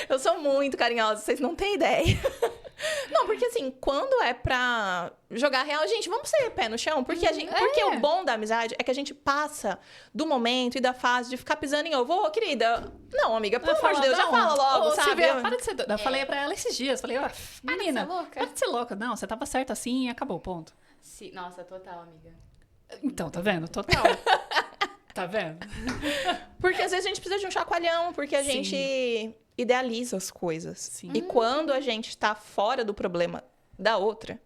Speaker 2: Eu sou muito carinhosa, vocês não têm ideia. Não, porque assim, quando é pra jogar real, gente, vamos ser pé no chão. Porque, porque o bom da amizade é que a gente passa do momento e da fase de ficar pisando em ovo. Ô, querida, não, amiga, pelo amor de Deus, já fala logo,
Speaker 3: Ô,
Speaker 2: sabe?
Speaker 3: Silvia, para de ser doida. Eu falei pra ela esses dias, falei, ó, menina,
Speaker 4: ser louca.
Speaker 3: para de ser louca. Não, você tava certa assim e acabou, ponto.
Speaker 4: Sim, nossa, total, amiga.
Speaker 3: Então, tá vendo? Total. Tá vendo?
Speaker 2: Porque às vezes a gente precisa de um chacoalhão, porque a
Speaker 3: Sim.
Speaker 2: gente idealiza as coisas.
Speaker 3: Sim.
Speaker 2: E quando a gente tá fora do problema da outra,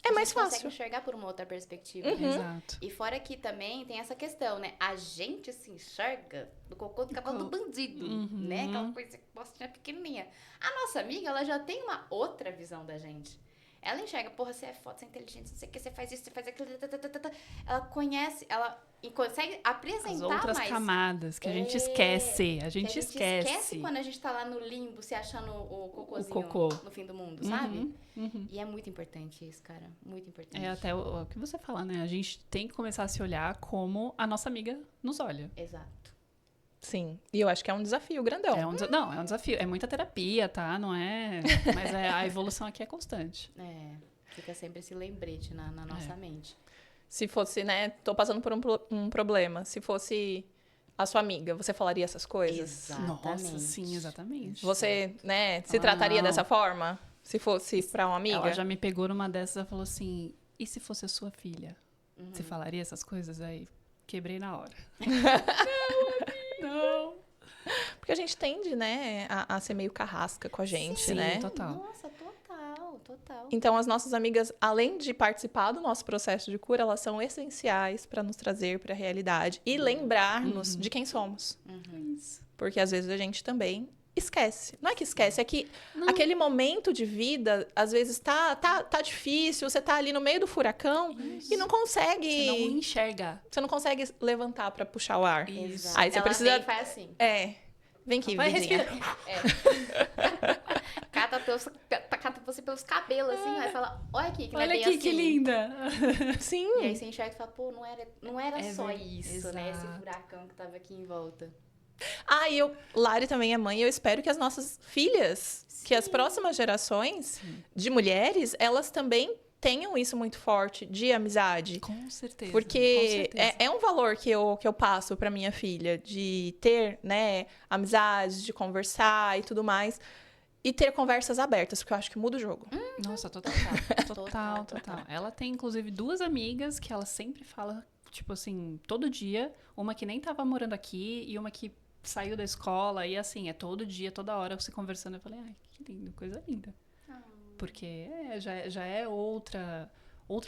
Speaker 2: é mais
Speaker 4: A gente consegue
Speaker 2: fácil.
Speaker 4: enxergar por uma outra perspectiva.
Speaker 3: Exato.
Speaker 4: E fora que também tem essa questão, né? A gente se enxerga do cocô do cavalo do bandido, né? Aquela coisa bostinha pequenininha. A nossa amiga, ela já tem uma outra visão da gente. Ela enxerga, porra, você é foda, você é inteligente, não sei o que, você faz isso, você faz aquilo. Ela conhece, ela consegue apresentar
Speaker 3: As outras
Speaker 4: mais.
Speaker 3: camadas que a gente esquece. A gente esquece.
Speaker 4: Quando a gente tá lá no limbo, se achando o cocôzinho
Speaker 3: cocô.
Speaker 4: no fim do mundo, sabe? E é muito importante isso, cara. Muito importante.
Speaker 3: É até o que você fala, né? A gente tem que começar a se olhar como a nossa amiga nos olha.
Speaker 4: Exato.
Speaker 2: Sim. E eu acho que é um desafio grandão.
Speaker 3: Não, é um desafio. É muita terapia, tá? Não é... Mas a evolução aqui é constante.
Speaker 4: É, fica sempre esse lembrete na nossa mente.
Speaker 2: Se fosse, né, tô passando por um problema. Se fosse a sua amiga, você falaria essas coisas?
Speaker 4: Exatamente.
Speaker 3: Nossa, sim, exatamente.
Speaker 2: Você, né, se trataria
Speaker 3: não.
Speaker 2: dessa forma? Se fosse pra uma amiga?
Speaker 3: Ela já me pegou numa dessas e falou assim, e se fosse a sua filha? Você falaria essas coisas? Aí, quebrei na hora. Não.
Speaker 2: Porque a gente tende, né, a ser meio carrasca com a gente,
Speaker 3: Sim,
Speaker 2: né?
Speaker 3: total.
Speaker 4: Nossa, total.
Speaker 2: Então, as nossas amigas, além de participar do nosso processo de cura, elas são essenciais para nos trazer para a realidade e lembrar-nos de quem somos.
Speaker 3: Isso.
Speaker 2: Porque às vezes a gente também esquece. Não é que esquece, é que aquele momento de vida, às vezes tá difícil, você tá ali no meio do furacão e não consegue.
Speaker 3: Você não enxerga.
Speaker 2: Você não consegue levantar para puxar o ar.
Speaker 3: Isso.
Speaker 2: Aí você
Speaker 4: Ela
Speaker 2: precisa.
Speaker 4: vem e faz assim.
Speaker 2: Vem aqui,
Speaker 3: Vai,
Speaker 2: vizinha.
Speaker 3: respira.
Speaker 4: Cata você pelos cabelos, assim, ó, e fala, olha aqui, que não é
Speaker 3: Olha
Speaker 4: bem
Speaker 3: aqui,
Speaker 4: assim.
Speaker 3: que linda.
Speaker 2: Sim.
Speaker 4: E aí você enxerga e fala, pô, não era
Speaker 3: É
Speaker 4: só
Speaker 3: verdade,
Speaker 4: isso, né? Esse
Speaker 3: exato.
Speaker 4: furacão que tava aqui em volta.
Speaker 2: E Lari também é mãe, e eu espero que as nossas filhas, que as próximas gerações de mulheres, elas também tenham isso muito forte de amizade.
Speaker 3: Com certeza.
Speaker 2: Porque
Speaker 3: com certeza.
Speaker 2: é um valor que eu passo para minha filha, de ter, né, amizades, de conversar e tudo mais. E ter conversas abertas, porque eu acho que muda o jogo.
Speaker 3: Nossa, total. Total. Ela tem, inclusive, 2 amigas que ela sempre fala, tipo assim, todo dia. Uma que nem tava morando aqui e uma que saiu da escola. E assim, é todo dia, toda hora, você conversando. Eu falei, ai, que lindo, coisa linda. Porque já é outra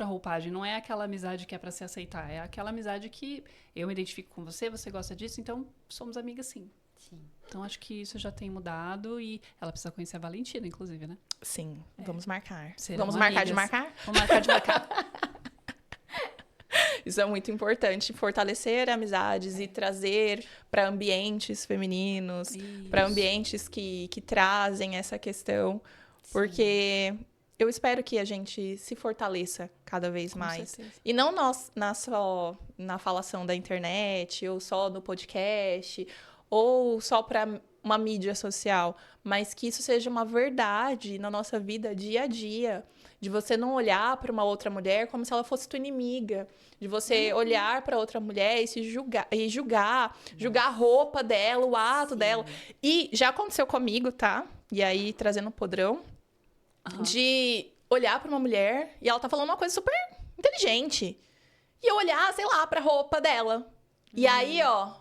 Speaker 3: roupagem. Não é aquela amizade que é pra se aceitar. É aquela amizade que eu me identifico com você, você gosta disso, então somos amigas sim.
Speaker 4: Sim.
Speaker 3: Então acho que isso já tem mudado e ela precisa conhecer a Valentina, inclusive, né?
Speaker 2: Sim, vamos marcar.
Speaker 3: Serão
Speaker 2: Vamos marcar de
Speaker 3: amigas.
Speaker 2: marcar?
Speaker 3: Vamos marcar de marcar.
Speaker 2: Isso é muito importante, fortalecer amizades e trazer para ambientes femininos, para ambientes que trazem essa questão, porque eu espero que a gente se fortaleça cada vez mais.
Speaker 3: certeza.
Speaker 2: E não nós, só na falação da internet, ou só no podcast, ou só para uma mídia social, mas que isso seja uma verdade na nossa vida dia a dia. De você não olhar para uma outra mulher como se ela fosse tua inimiga. De você olhar para outra mulher e julgar a roupa dela, o ato dela. E já aconteceu comigo, tá? E aí, trazendo um podrão, de olhar para uma mulher e ela tá falando uma coisa super inteligente. E eu olhar, sei lá, pra roupa dela. E aí, ó,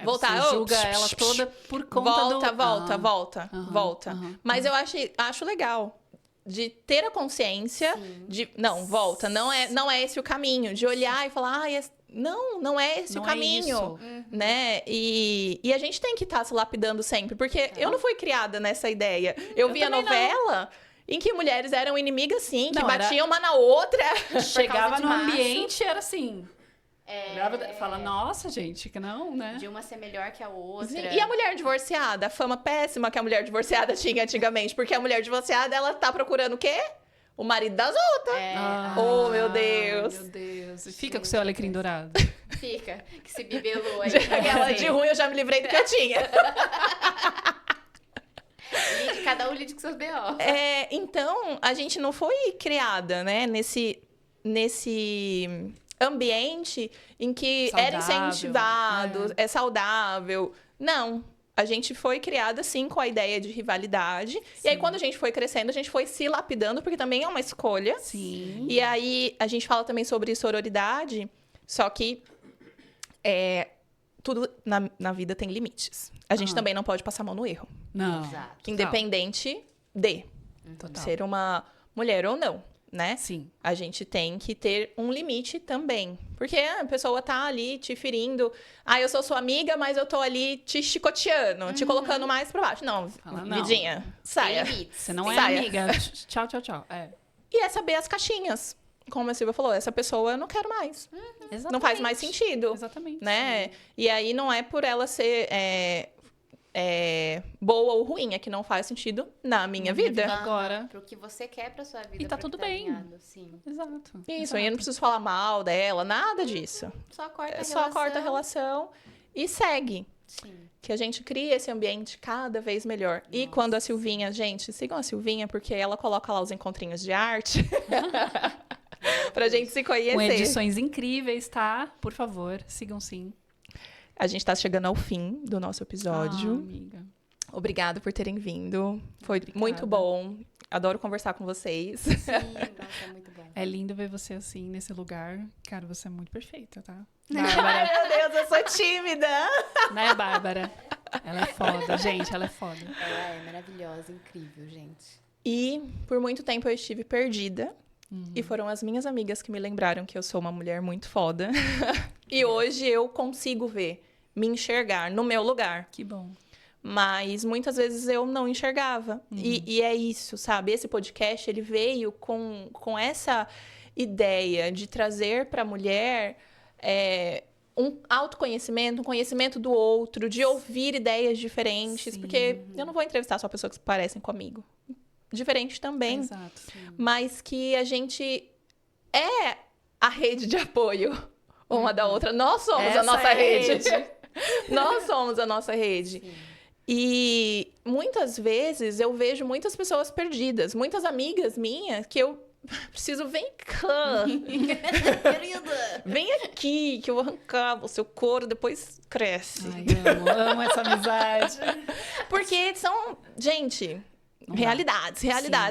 Speaker 2: Voltar,
Speaker 3: Você julga ela toda por conta
Speaker 2: volta.
Speaker 3: aham,
Speaker 2: Mas eu acho legal de ter a consciência de não, volta, não é esse o caminho, de olhar e falar, não é esse
Speaker 3: Não
Speaker 2: o
Speaker 3: é
Speaker 2: caminho,
Speaker 3: isso.
Speaker 2: né? E a gente tem que estar se lapidando sempre, porque eu não fui criada nessa ideia. Eu via
Speaker 3: também
Speaker 2: novela em que mulheres eram inimigas, sim, que
Speaker 3: Não,
Speaker 2: batiam uma na outra.
Speaker 3: Chegava
Speaker 4: de
Speaker 3: no
Speaker 4: macho.
Speaker 3: ambiente, era assim. Fala, nossa, gente, que não, né?
Speaker 4: De uma ser melhor que a outra.
Speaker 2: Sim, e a mulher divorciada? A fama péssima que a mulher divorciada tinha antigamente. Porque a mulher divorciada, ela tá procurando o quê? O marido das outras. Oh, meu Deus.
Speaker 3: Meu Deus. E fica com o seu alecrim dourado.
Speaker 4: Fica, que se bibelou aí.
Speaker 2: Aquela de ruim, eu já me livrei do que eu tinha.
Speaker 4: Cada um lide com seus B.O.
Speaker 2: Então, a gente não foi criada, né? Nesse ambiente em que era
Speaker 3: Saudável.
Speaker 2: incentivado, é saudável. Não. A gente foi criada, sim, com a ideia de rivalidade. E aí, quando a gente foi crescendo, a gente foi se lapidando, porque também é uma escolha.
Speaker 3: Sim.
Speaker 2: E aí, a gente fala também sobre sororidade, só que tudo na vida tem limites. A gente também não pode passar a mão no erro.
Speaker 3: Não.
Speaker 4: Exato.
Speaker 2: Independente de
Speaker 3: Total.
Speaker 2: ser uma mulher ou não, né?
Speaker 3: Sim.
Speaker 2: A gente tem que ter um limite também. Porque a pessoa tá ali te ferindo. Eu sou sua amiga, mas eu tô ali te chicoteando, te colocando mais pra baixo. Não,
Speaker 3: Fala, não.
Speaker 2: vidinha, saia.
Speaker 4: Tem limites.
Speaker 3: Você não é
Speaker 2: Saia.
Speaker 3: amiga. Tchau, tchau, tchau.
Speaker 2: E é saber as caixinhas. Como a Silvia falou, essa pessoa eu não quero mais.
Speaker 3: Exatamente.
Speaker 2: Não faz mais sentido.
Speaker 3: Exatamente.
Speaker 2: Né? E aí não é por ela ser boa ou ruim, é que não faz sentido na minha vida.
Speaker 3: Agora.
Speaker 4: Pro que você quer pra sua vida.
Speaker 3: E tá
Speaker 4: pra
Speaker 3: tudo
Speaker 4: que tá
Speaker 3: bem.
Speaker 4: alinhado, sim.
Speaker 3: Exato.
Speaker 2: Isso, aí eu não preciso falar mal dela, nada disso.
Speaker 4: Só corta a
Speaker 2: É
Speaker 4: relação.
Speaker 2: só corta a relação e segue.
Speaker 4: Sim.
Speaker 2: Que a gente cria esse ambiente cada vez melhor. E quando a Silvinha, gente, sigam a Silvinha, porque ela coloca lá os encontrinhos de arte pra gente se conhecer.
Speaker 3: Com edições incríveis, tá? Por favor, sigam sim.
Speaker 2: A gente tá chegando ao fim do nosso episódio.
Speaker 3: Amiga.
Speaker 2: Obrigada por terem vindo. Foi
Speaker 3: Obrigada.
Speaker 2: muito bom. Adoro conversar com vocês.
Speaker 4: Sim, nossa, é muito bom.
Speaker 3: É lindo ver você assim, nesse lugar. Cara, você é muito perfeita, tá?
Speaker 2: Ai,
Speaker 3: Bárbara.
Speaker 2: meu Deus, eu sou tímida.
Speaker 3: Né, Bárbara? Ela é foda, gente, ela é foda.
Speaker 4: Ela é maravilhosa, incrível, gente.
Speaker 2: E por muito tempo eu estive perdida. E foram as minhas amigas que me lembraram que eu sou uma mulher muito foda. E hoje eu consigo ver, me enxergar no meu lugar.
Speaker 3: Que bom.
Speaker 2: Mas muitas vezes eu não enxergava. E é isso, sabe? Esse podcast, ele veio com essa ideia de trazer para a mulher um autoconhecimento, um conhecimento do outro, de ouvir ideias diferentes.
Speaker 3: Sim.
Speaker 2: Porque eu não vou entrevistar só pessoas que se parecem comigo. Diferente também.
Speaker 3: Exato.
Speaker 2: Mas que a gente é a rede de apoio uma da outra. Nós somos
Speaker 3: Essa
Speaker 2: a nossa
Speaker 3: é a
Speaker 2: rede.
Speaker 3: rede.
Speaker 2: Nós somos a nossa rede.
Speaker 4: Sim.
Speaker 2: E muitas vezes eu vejo muitas pessoas perdidas. Muitas amigas minhas que eu preciso, vem cá.
Speaker 4: Querida!
Speaker 2: Vem aqui que eu vou arrancar o seu couro, depois cresce.
Speaker 3: Ai, amo essa amizade.
Speaker 2: Porque são, gente...
Speaker 3: Não dá.
Speaker 2: Realidades.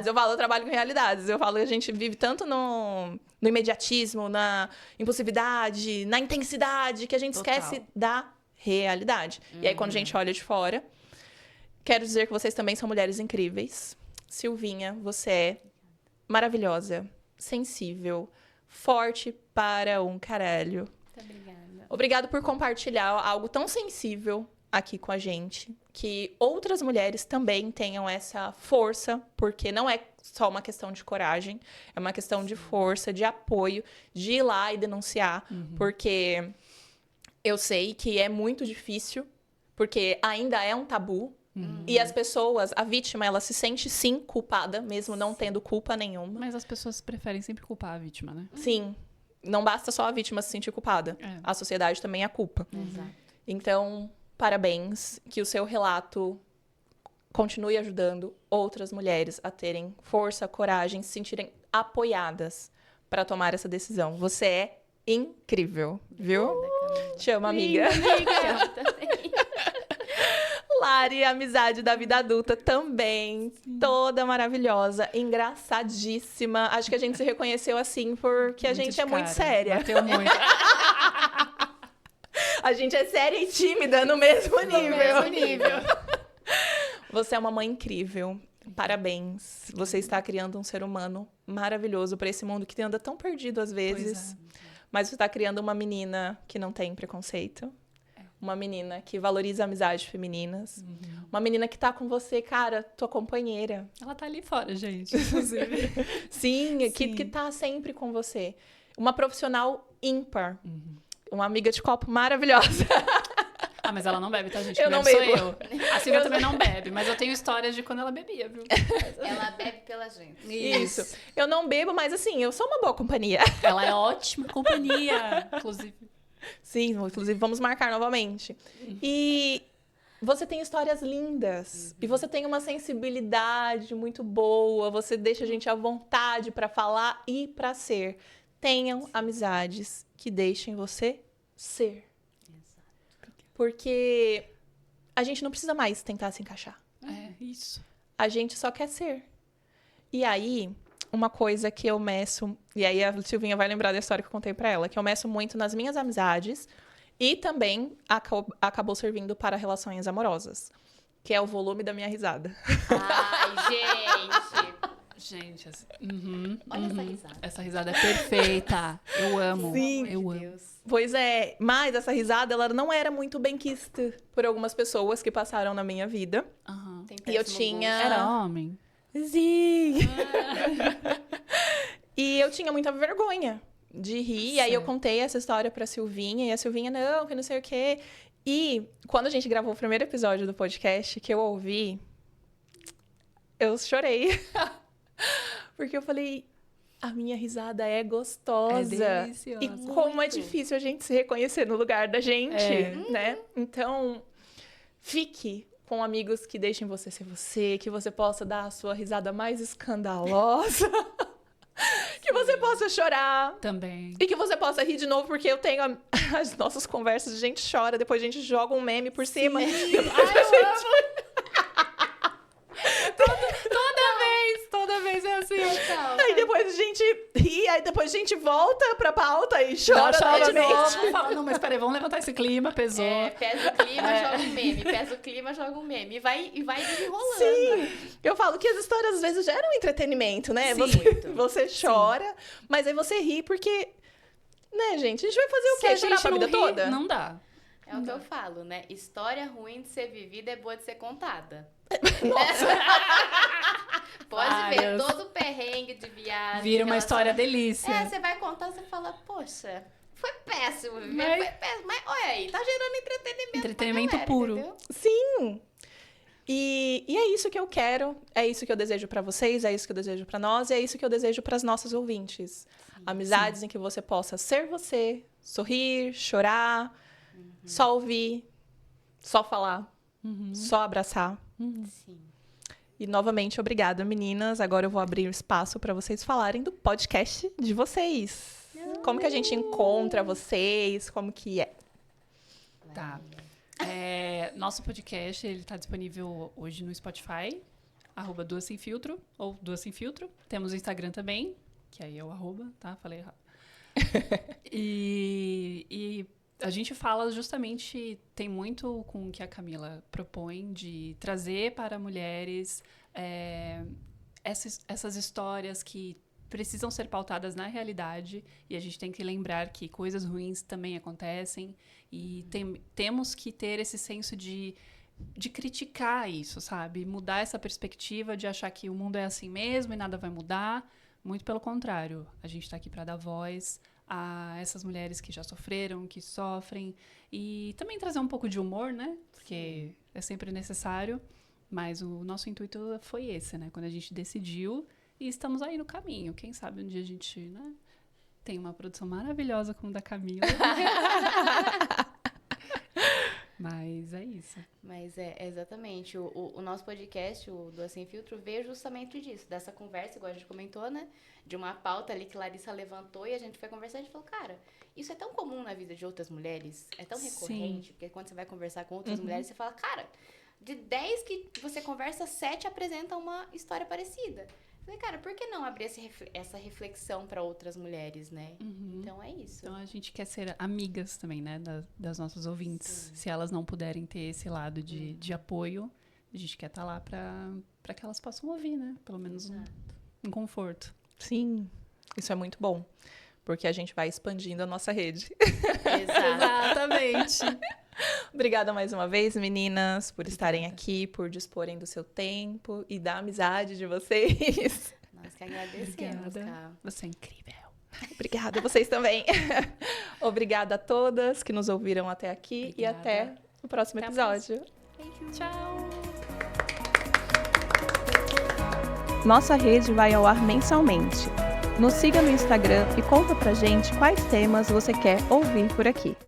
Speaker 2: Eu trabalho com realidades. Eu falo que a gente vive tanto no imediatismo, na impulsividade, na intensidade, que a gente
Speaker 3: Total.
Speaker 2: esquece da realidade. E aí, quando a gente olha de fora, quero dizer que vocês também são mulheres incríveis. Silvinha, você é maravilhosa, sensível, forte para um caralho.
Speaker 4: Muito obrigada.
Speaker 2: Obrigado por compartilhar algo tão sensível aqui com a gente. Que outras mulheres também tenham essa força, porque não é só uma questão de coragem, é uma questão de força, de apoio, de ir lá e denunciar. Porque eu sei que é muito difícil, porque ainda é um tabu. E as pessoas, a vítima, ela se sente sim culpada, mesmo não tendo culpa nenhuma.
Speaker 3: Mas as pessoas preferem sempre culpar a vítima, né?
Speaker 2: Sim, não basta só a vítima se sentir culpada.
Speaker 3: É.
Speaker 2: A sociedade também é culpa.
Speaker 4: Exato.
Speaker 2: Então, parabéns, que o seu relato continue ajudando outras mulheres a terem força, coragem, se sentirem apoiadas para tomar essa decisão. Você é incrível, viu? Te amo, amiga.
Speaker 4: Amiga! Também.
Speaker 2: Lari, amizade da vida adulta também. Toda maravilhosa, engraçadíssima. Acho que a gente se reconheceu assim porque a gente é muito
Speaker 3: de cara.
Speaker 2: séria.
Speaker 3: Bateu muito.
Speaker 2: A gente é séria e tímida no mesmo nível.
Speaker 4: mesmo nível.
Speaker 2: Você é uma mãe incrível. Parabéns. Você está criando um ser humano maravilhoso para esse mundo que anda tão perdido às vezes. Mas você está criando uma menina que não tem preconceito. Uma menina que valoriza amizades femininas. Uma menina que tá com você, cara, tua companheira.
Speaker 3: Ela tá ali fora, gente, inclusive.
Speaker 2: Sim, que tá sempre com você. Uma profissional ímpar. Uma amiga de copo maravilhosa.
Speaker 3: Ah, mas ela não bebe, tá, gente?
Speaker 2: Eu
Speaker 3: Quem
Speaker 2: não
Speaker 3: bebe
Speaker 2: bebo.
Speaker 3: Sou eu. A Silvia também não bebe, mas eu tenho histórias de quando ela bebia, viu?
Speaker 4: Ela bebe pela gente.
Speaker 2: Isso. Eu não bebo, mas assim, eu sou uma boa companhia.
Speaker 3: Ela é ótima companhia, inclusive.
Speaker 2: Sim, inclusive vamos marcar novamente. E você tem histórias lindas. E você tem uma sensibilidade muito boa. Você deixa a gente à vontade para falar e para ser. Tenham amizades que deixem você ser. Porque a gente não precisa mais tentar se encaixar.
Speaker 3: É, isso.
Speaker 2: A gente só quer ser. E aí, uma coisa que eu meço, e aí a Silvinha vai lembrar da história que eu contei pra ela, que eu meço muito nas minhas amizades e também acabou servindo para relações amorosas, que é o volume da minha risada.
Speaker 4: Ai, gente.
Speaker 3: Gente, assim,
Speaker 4: Olha essa risada.
Speaker 3: essa risada é perfeita. Eu amo.
Speaker 2: Sim.
Speaker 3: Eu amo.
Speaker 4: Deus.
Speaker 2: Pois é, mas essa risada, ela não era muito benquista por algumas pessoas que passaram na minha vida.
Speaker 3: Aham.
Speaker 4: Tem
Speaker 2: E eu
Speaker 4: péssimo
Speaker 2: tinha...
Speaker 3: Era homem?
Speaker 2: Sim! E eu tinha muita vergonha de rir. E aí eu
Speaker 3: Certo.
Speaker 2: contei essa história pra Silvinha. E a Silvinha, não, que não sei o quê. E quando a gente gravou o primeiro episódio do podcast, que eu ouvi, eu chorei. Porque eu falei, a minha risada é gostosa.
Speaker 3: É deliciosa.
Speaker 2: E como é difícil a gente se reconhecer no lugar da gente,
Speaker 3: É.
Speaker 2: né? Então, fique com amigos que deixem você ser você, que você possa dar a sua risada mais escandalosa, que você possa chorar.
Speaker 3: Também.
Speaker 2: E que você possa rir de novo, porque eu tenho as nossas conversas, a gente chora, depois a gente joga um meme por cima. Depois a gente...
Speaker 3: Toda vez é assim.
Speaker 4: Total.
Speaker 2: Aí depois a gente ri, aí depois a gente volta pra pauta e chora
Speaker 3: Chora de
Speaker 2: novamente.
Speaker 3: novo. Fala, não, mas peraí, vamos levantar esse clima, pesou.
Speaker 4: É, pesa o clima, joga um meme. Pesa o clima, joga um meme. E vai desenrolando.
Speaker 2: Sim, eu falo que as histórias às vezes geram entretenimento, né?
Speaker 3: Sim.
Speaker 2: Você chora, mas aí você ri porque, né, gente? A gente vai fazer o
Speaker 3: Se
Speaker 2: quê?
Speaker 3: a
Speaker 2: Chorar
Speaker 3: gente
Speaker 2: pra
Speaker 3: não
Speaker 2: vida
Speaker 3: ri,
Speaker 2: toda?
Speaker 3: não dá.
Speaker 4: É o que eu falo, né? História ruim de ser vivida é boa de ser contada. Pode ver,
Speaker 3: Várias.
Speaker 4: todo perrengue de viagem.
Speaker 3: Vira uma
Speaker 4: relação-
Speaker 3: história delícia.
Speaker 4: É, você vai contar, você fala, poxa, foi péssimo viver,
Speaker 3: Mas-
Speaker 4: foi péssimo. Mas olha aí, tá gerando entretenimento.
Speaker 3: Entretenimento
Speaker 4: pra galera,
Speaker 3: puro.
Speaker 4: entendeu?
Speaker 2: Sim! E é isso que eu quero, é isso que eu desejo pra vocês, é isso que eu desejo pra nós, e é isso que eu desejo pras nossas ouvintes. Amizades em que você possa ser você, sorrir, chorar, só ouvir, só falar, só abraçar.
Speaker 4: Sim.
Speaker 2: E novamente, obrigada, meninas. Agora eu vou abrir o espaço para vocês falarem do podcast de vocês. Como que a gente encontra vocês? Como que é?
Speaker 3: Tá. Nosso podcast, ele tá disponível hoje no Spotify, @Duas Sem Filtro, ou Duas Sem Filtro. Temos o Instagram também, que aí é o @, tá? Falei errado. E a gente fala justamente, tem muito com o que a Camila propõe, de trazer para mulheres essas histórias que precisam ser pautadas na realidade, e a gente tem que lembrar que coisas ruins também acontecem, e temos que ter esse senso de criticar isso, sabe? Mudar essa perspectiva de achar que o mundo é assim mesmo e nada vai mudar. Muito pelo contrário, a gente está aqui para dar voz a essas mulheres que já sofreram, que sofrem, e também trazer um pouco de humor, né? Porque é sempre necessário, mas o nosso intuito foi esse, né? Quando a gente decidiu, e estamos aí no caminho. Quem sabe um dia a gente, né, tem uma produção maravilhosa como a da Camila. Mas é isso.
Speaker 4: Mas é exatamente. O nosso podcast, o do Sem Filtro, veio justamente disso, dessa conversa, igual a gente comentou, né? De uma pauta ali que Larissa levantou e a gente foi conversar e a gente falou, cara, isso é tão comum na vida de outras mulheres, é tão recorrente, porque quando você vai conversar com outras mulheres, você fala, cara, de 10 que você conversa, 7 apresentam uma história parecida. Falei, cara, por que não abrir essa reflexão para outras mulheres, né? Então é isso.
Speaker 3: Então a gente quer ser amigas também, né, das nossas ouvintes.
Speaker 4: Sim.
Speaker 3: Se elas não puderem ter esse lado de apoio, a gente quer estar lá para que elas possam ouvir, né? Pelo menos um conforto.
Speaker 2: Sim, isso é muito bom, porque a gente vai expandindo a nossa rede.
Speaker 3: Exatamente.
Speaker 2: Obrigada mais uma vez, meninas, por estarem aqui, por disporem do seu tempo e da amizade de vocês.
Speaker 4: Nós que agradecemos,
Speaker 3: Obrigada.
Speaker 4: cara.
Speaker 3: Você é incrível.
Speaker 2: Obrigada, vocês também. Obrigada a todas que nos ouviram até aqui
Speaker 3: Obrigada.
Speaker 2: e até o próximo
Speaker 3: Até a
Speaker 2: episódio.
Speaker 3: Tchau.
Speaker 1: Nossa rede vai ao ar mensalmente. Nos siga no Instagram e conta pra gente quais temas você quer ouvir por aqui.